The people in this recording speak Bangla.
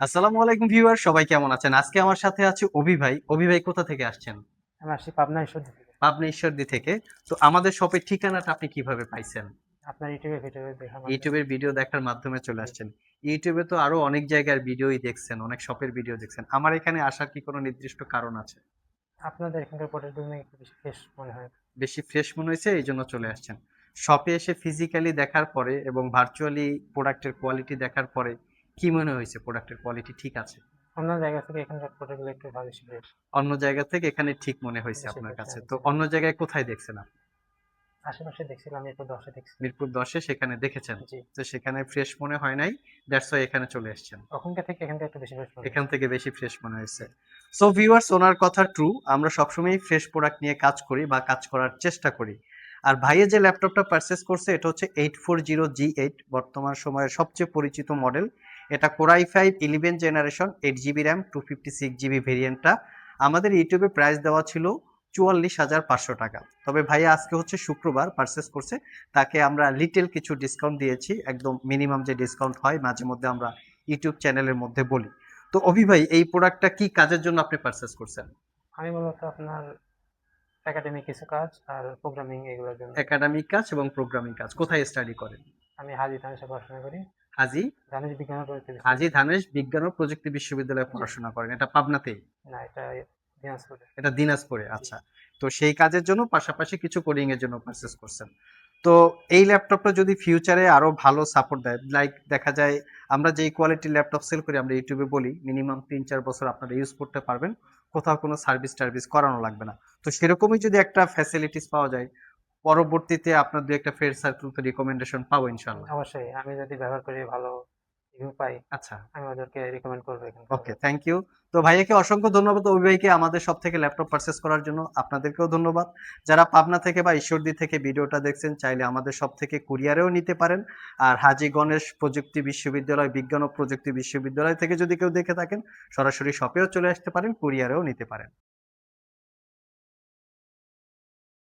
আসসালামু আলাইকুম ভিউয়ার, সবাই কেমন আছেন? আজকে আমার সাথে আছে অভি ভাই। অভি ভাই কোথা থেকে আসছেন? আমি আসছি পাবনা ঈশ্বরদী থেকে। পাবনা ঈশ্বরদী থেকে। তো আমাদের শপের ঠিকানাটা আপনি কিভাবে পাইছেন? আপনার ইউটিউবে ভিডিও দেখার মাধ্যমে। ইউটিউবের ভিডিও দেখার মাধ্যমে চলে জি। আসছেন। ইউটিউবে তো আরো অনেক জায়গার ভিডিওই দেখছেন, অনেক শপের ভিডিও দেখছেন। আমার এখানে আসার কি কোনো নির্দিষ্ট কারণ আছে? আপনাদের এখানকার প্রোডাক্টগুলো নাকি একটু বেশি ফ্রেশ মনে হয়। বেশি ফ্রেশ মনে হয়েছে এইজন্য চলে আসছেন। শপে এসে ফিজিক্যালি দেখার পরে এবং ভার্চুয়ালি প্রোডাক্টের কোয়ালিটি দেখার পরে কি মনে হয়েছে প্রোডাক্টের কোয়ালিটি ঠিক আছে? অন্য জায়গা থেকে এখানকার প্রোডাক্টগুলো একটু ভালো বেশি ফ্রেশ। অন্য জায়গা থেকে এখানে ঠিক মনে হয়েছে বেশি আপনার ফ্রেশ কাছে। তো লাগছে। অন্য জায়গায় কোথায় দেখছেন আপনি? আশেপাশে দেখছিলাম, এরপর 10-এ দেখছি। মিরপুর ১০-এ সেখানে দেখেছেন। জি। তো সেখানে ফ্রেশ মনে হয় নাই। দ্যাটস হোয়াই এখানে চলে এসেছেন। ওখানকার থেকে এখানকার একটু বেশি ফ্রেশ মনে এখান হচ্ছে। থেকে বেশি ফ্রেশ মনে হয়েছে। জি। সো ভিউয়ার্স, ওনার কথা ট্রু। আমরা সবসময়ই ফ্রেশ প্রোডাক্ট নিয়ে কাজ করি বা কাজ করার চেষ্টা করি। আর ভাইয়া যে ল্যাপটপটা পারচেজ করছে এটা হচ্ছে 840G8, বর্তমান সময়ের সবচেয়ে পরিচিত মডেল। এটা Core i5 11 generation, 8 GB RAM, 256 GB ভেরিয়েন্টটা। আমাদের ইউটিউবে প্রাইস দেওয়া ছিল ৪৪,৫০০ টাকা। তবে ভাইয়া আজকে হচ্ছে শুক্রবার পারচেজ করছে, তাকে আমরা লিটল কিছু ডিসকাউন্ট দিয়েছি, একদম মিনিমাম যে ডিসকাউন্ট হয় মাঝে মধ্যে আমরা ইউটিউব চ্যানেলের মধ্যে বলি। তো অভি ভাই, এই প্রোডাক্টটা কি কাজের জন্য আপনি পারচেজ করছেন? আমি মূলত আপনার একাডেমিক কিছু কাজ আর প্রোগ্রামিং এগুলোর জন্য। একাডেমিক কাজ এবং প্রোগ্রামিং কাজ। জি। কোথায় স্টাডি করেন? আমি হাজি ধানুষে পড়াশোনা করি। হাজী ধানুষ বিজ্ঞান ও প্রযুক্তি হাজী বিশ্ববিদ্যালয়। ধানেশ বিজ্ঞান ও প্রযুক্তি বিশ্ববিদ্যালয়ে জি। পড়াশোনা করেন, এটা পাবনাতেই? না, এটা দিনাজপুরে। এটা দিনাজপুরে, জি। আচ্ছা। তো সেই কাজের জন্য পাশাপাশি কিছু কোডিং এর জন্য পারচেজ করছেন। তো এই ল্যাপটপটা যদি ফিউচারে আরো ভালো সাপোর্ট দেয়, লাইক দেখা যায় আমরা যেই কোয়ালিটির ল্যাপটপ সেল করি আমরা ইউটিউবে বলি মিনিমাম ৩-৪ বছর আপনারা ইউজ করতে পারবেন, কোথাও কোনো সার্ভিস টার্ভিস করানো লাগবে না। তো সেরকমই যদি একটা ফ্যাসিলিটিস পাওয়া যায়, পরবর্তীতে আপনার দু একটা ফ্রেন্ড সার্কেল তো রিকমেন্ডেশন পাবো ইনশাল্লাহ। অবশ্যই আমি যদি ব্যবহার করে ভালো রিভিউ পাই, আচ্ছা, আমি ওদেরকে রিকমেন্ড করবো এখানকার ওকে, ব্যাপারে। Thank you. তো ভাইয়াকে অসংখ্য ধন্যবাদ, অভিভাইকে আমাদের সব থেকে ল্যাপটপ পারচেস করার জন্য। আপনাদেরকেও ধন্যবাদ। যারা পাবনা থেকে বা ঈশ্বরদী থেকে ভিডিওটা দেখছেন, চাইলে আমাদের সব থেকে কুরিয়ারেও নিতে পারেন। আর হাজী গণেশ প্রযুক্তি বিশ্ববিদ্যালয়, বিজ্ঞান ও প্রযুক্তি বিশ্ববিদ্যালয় থেকে যদি কেউ দেখে থাকেন, সরাসরি শপেও চলে আসতে পারেন, কুরিয়ারেও নিতে পারেন।